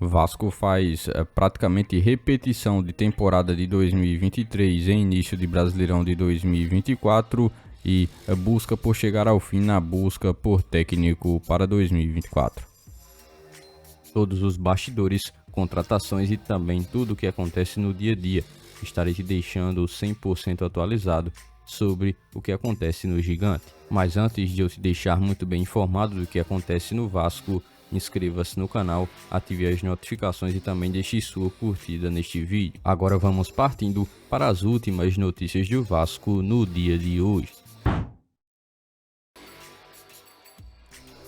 Vasco faz praticamente repetição de temporada de 2023 em início de Brasileirão de 2024 e busca por chegar ao fim na busca por técnico para 2024. Todos os bastidores, contratações e também tudo o que acontece no dia a dia. Estarei te deixando 100% atualizado sobre o que acontece no Gigante. Mas antes de eu te deixar muito bem informado do que acontece no Vasco, inscreva-se no canal, ative as notificações e também deixe sua curtida neste vídeo. Agora vamos partindo para as últimas notícias do Vasco no dia de hoje.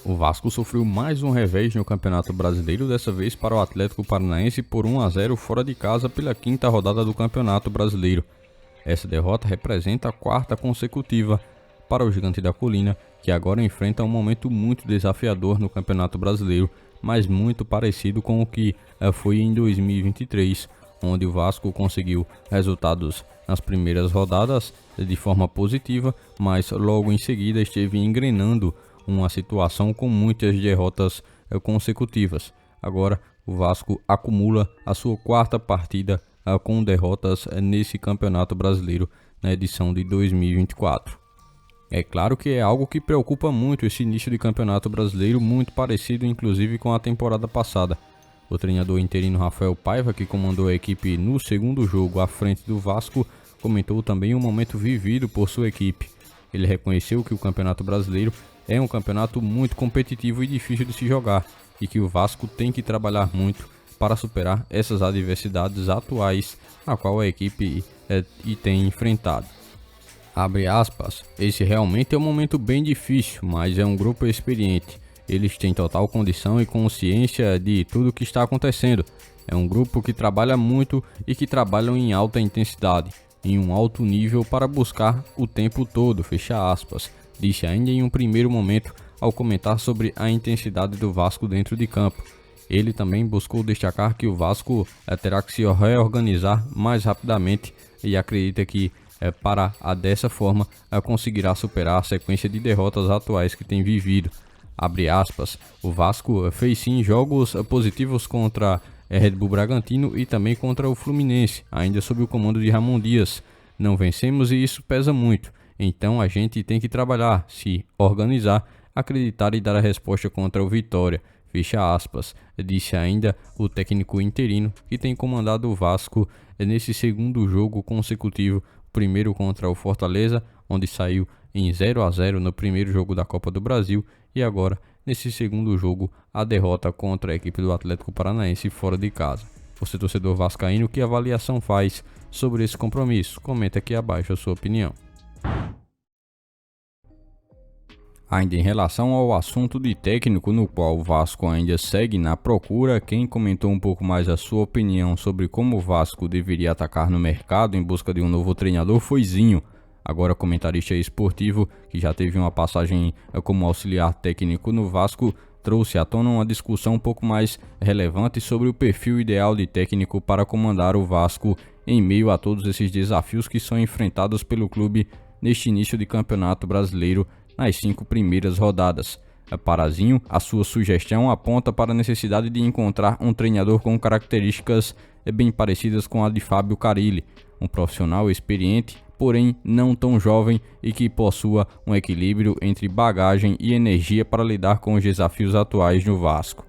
O Vasco sofreu mais um revés no Campeonato Brasileiro, dessa vez para o Atlético Paranaense por 1-0 fora de casa pela quinta rodada do Campeonato Brasileiro. Essa derrota representa a quarta consecutiva para o Gigante da Colina, que agora enfrenta um momento muito desafiador no Campeonato Brasileiro, mas muito parecido com o que foi em 2023, onde o Vasco conseguiu resultados nas primeiras rodadas de forma positiva, mas logo em seguida esteve engrenando uma situação com muitas derrotas consecutivas. Agora o Vasco acumula a sua quarta partida com derrotas nesse Campeonato Brasileiro na edição de 2024. É claro que é algo que preocupa muito esse início de Campeonato Brasileiro, muito parecido inclusive com a temporada passada. O treinador interino Rafael Paiva, que comandou a equipe no segundo jogo à frente do Vasco, comentou também o momento vivido por sua equipe. Ele reconheceu que o Campeonato Brasileiro é um campeonato muito competitivo e difícil de se jogar, e que o Vasco tem que trabalhar muito para superar essas adversidades atuais a qual a equipe tem enfrentado. Abre aspas, esse realmente é um momento bem difícil, mas é um grupo experiente. Eles têm total condição e consciência de tudo o que está acontecendo. É um grupo que trabalha muito e que trabalham em alta intensidade, em um alto nível para buscar o tempo todo, fecha aspas. Disse ainda em um primeiro momento ao comentar sobre a intensidade do Vasco dentro de campo. Ele também buscou destacar que o Vasco terá que se reorganizar mais rapidamente e acredita que dessa forma conseguirá superar a sequência de derrotas atuais que tem vivido. Abre aspas, o Vasco fez sim jogos positivos contra Red Bull Bragantino e também contra o Fluminense, ainda sob o comando de Ramon Dias. Não vencemos e isso pesa muito. Então a gente tem que trabalhar, se organizar, acreditar e dar a resposta contra o Vitória. Fecha aspas, disse ainda o técnico interino que tem comandado o Vasco nesse segundo jogo consecutivo, primeiro contra o Fortaleza, onde saiu em 0-0 no primeiro jogo da Copa do Brasil, e agora nesse segundo jogo a derrota contra a equipe do Atlético Paranaense fora de casa. Você, torcedor vascaíno, que avaliação faz sobre esse compromisso? Comenta aqui abaixo a sua opinião. Ainda em relação ao assunto de técnico, no qual o Vasco ainda segue na procura, quem comentou um pouco mais a sua opinião sobre como o Vasco deveria atacar no mercado em busca de um novo treinador foi Zinho, agora comentarista esportivo, que já teve uma passagem como auxiliar técnico no Vasco, trouxe à tona uma discussão um pouco mais relevante sobre o perfil ideal de técnico para comandar o Vasco em meio a todos esses desafios que são enfrentados pelo clube neste início de Campeonato Brasileiro nas 5 primeiras rodadas. Para Zinho, a sua sugestão aponta para a necessidade de encontrar um treinador com características bem parecidas com a de Fábio Carille, um profissional experiente, porém não tão jovem e que possua um equilíbrio entre bagagem e energia para lidar com os desafios atuais no Vasco.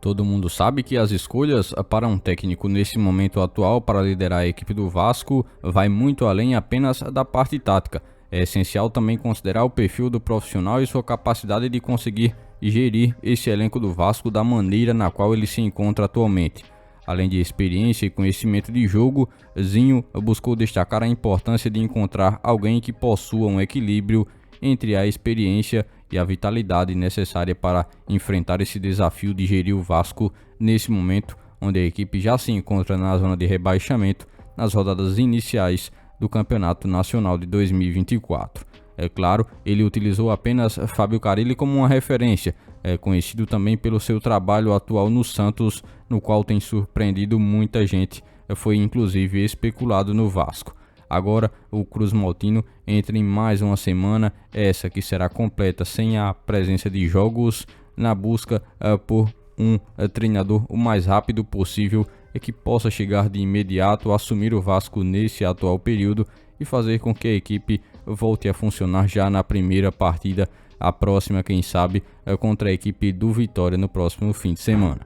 Todo mundo sabe que as escolhas para um técnico nesse momento atual para liderar a equipe do Vasco vai muito além apenas da parte tática. É essencial também considerar o perfil do profissional e sua capacidade de conseguir gerir esse elenco do Vasco da maneira na qual ele se encontra atualmente. Além de experiência e conhecimento de jogo, Zinho buscou destacar a importância de encontrar alguém que possua um equilíbrio entre a experiência e a vitalidade necessária para enfrentar esse desafio de gerir o Vasco nesse momento onde a equipe já se encontra na zona de rebaixamento nas rodadas iniciais do Campeonato Nacional de 2024. É claro, ele utilizou apenas Fábio Carille como uma referência, conhecido também pelo seu trabalho atual no Santos, no qual tem surpreendido muita gente, foi inclusive especulado no Vasco. Agora o Cruz Maltino entra em mais uma semana, essa que será completa sem a presença de jogos, na busca por um treinador o mais rápido possível e que possa chegar de imediato a assumir o Vasco nesse atual período e fazer com que a equipe volte a funcionar já na primeira partida, a próxima, quem sabe, contra a equipe do Vitória no próximo fim de semana.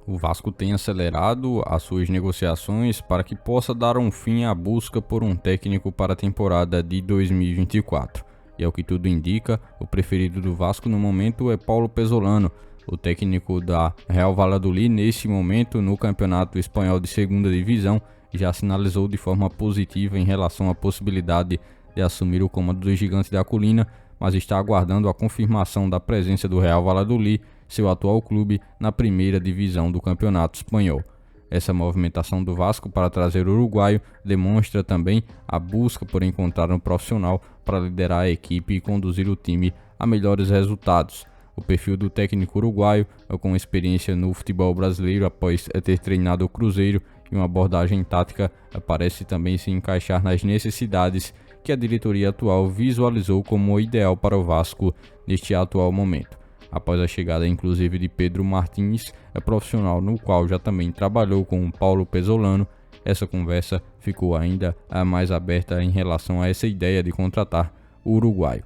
O Vasco tem acelerado as suas negociações para que possa dar um fim à busca por um técnico para a temporada de 2024. E ao que tudo indica, o preferido do Vasco no momento é Paulo Pesolano, o técnico da Real Valladolid. Nesse momento, no Campeonato Espanhol de Segunda Divisão, já sinalizou de forma positiva em relação à possibilidade de assumir o comando do Gigante da Colina, mas está aguardando a confirmação da presença do Real Valladolid, seu atual clube, na primeira divisão do Campeonato Espanhol. Essa movimentação do Vasco para trazer o uruguaio demonstra também a busca por encontrar um profissional para liderar a equipe e conduzir o time a melhores resultados. O perfil do técnico uruguaio, com experiência no futebol brasileiro após ter treinado o Cruzeiro e uma abordagem tática, parece também se encaixar nas necessidades que a diretoria atual visualizou como ideal para o Vasco neste atual momento. Após a chegada inclusive de Pedro Martins, profissional no qual já também trabalhou com o Paulo Pesolano, essa conversa ficou ainda mais aberta em relação a essa ideia de contratar o uruguaio.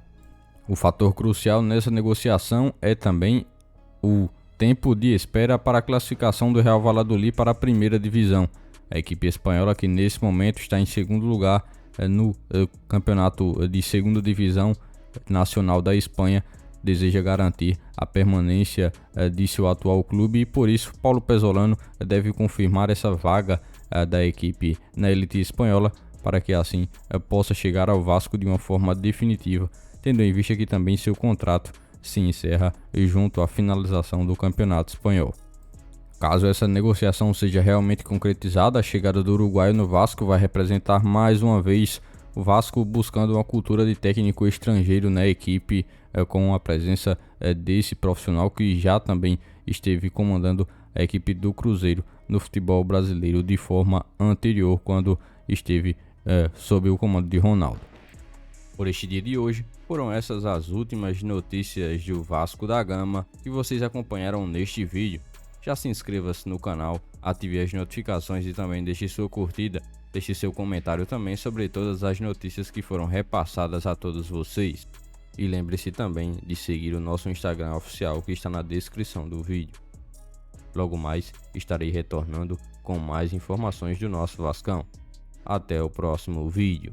O fator crucial nessa negociação é também o tempo de espera para a classificação do Real Valladolid para a primeira divisão. A equipe espanhola, que nesse momento está em segundo lugar no campeonato de segunda divisão nacional da Espanha, deseja garantir a permanência de seu atual clube e por isso Paulo Pesolano deve confirmar essa vaga da equipe na elite espanhola para que assim possa chegar ao Vasco de uma forma definitiva, tendo em vista que também seu contrato se encerra junto à finalização do Campeonato Espanhol. Caso essa negociação seja realmente concretizada, a chegada do uruguaio no Vasco vai representar mais uma vez o Vasco buscando uma cultura de técnico estrangeiro na equipe, com a presença desse profissional que já também esteve comandando a equipe do Cruzeiro no futebol brasileiro de forma anterior, quando esteve sob o comando de Ronaldo. Por este dia de hoje, foram essas as últimas notícias do Vasco da Gama que vocês acompanharam neste vídeo. Já se inscreva-se no canal, ative as notificações e também deixe sua curtida. Deixe seu comentário também sobre todas as notícias que foram repassadas a todos vocês. E lembre-se também de seguir o nosso Instagram oficial que está na descrição do vídeo. Logo mais estarei retornando com mais informações do nosso Vascão. Até o próximo vídeo.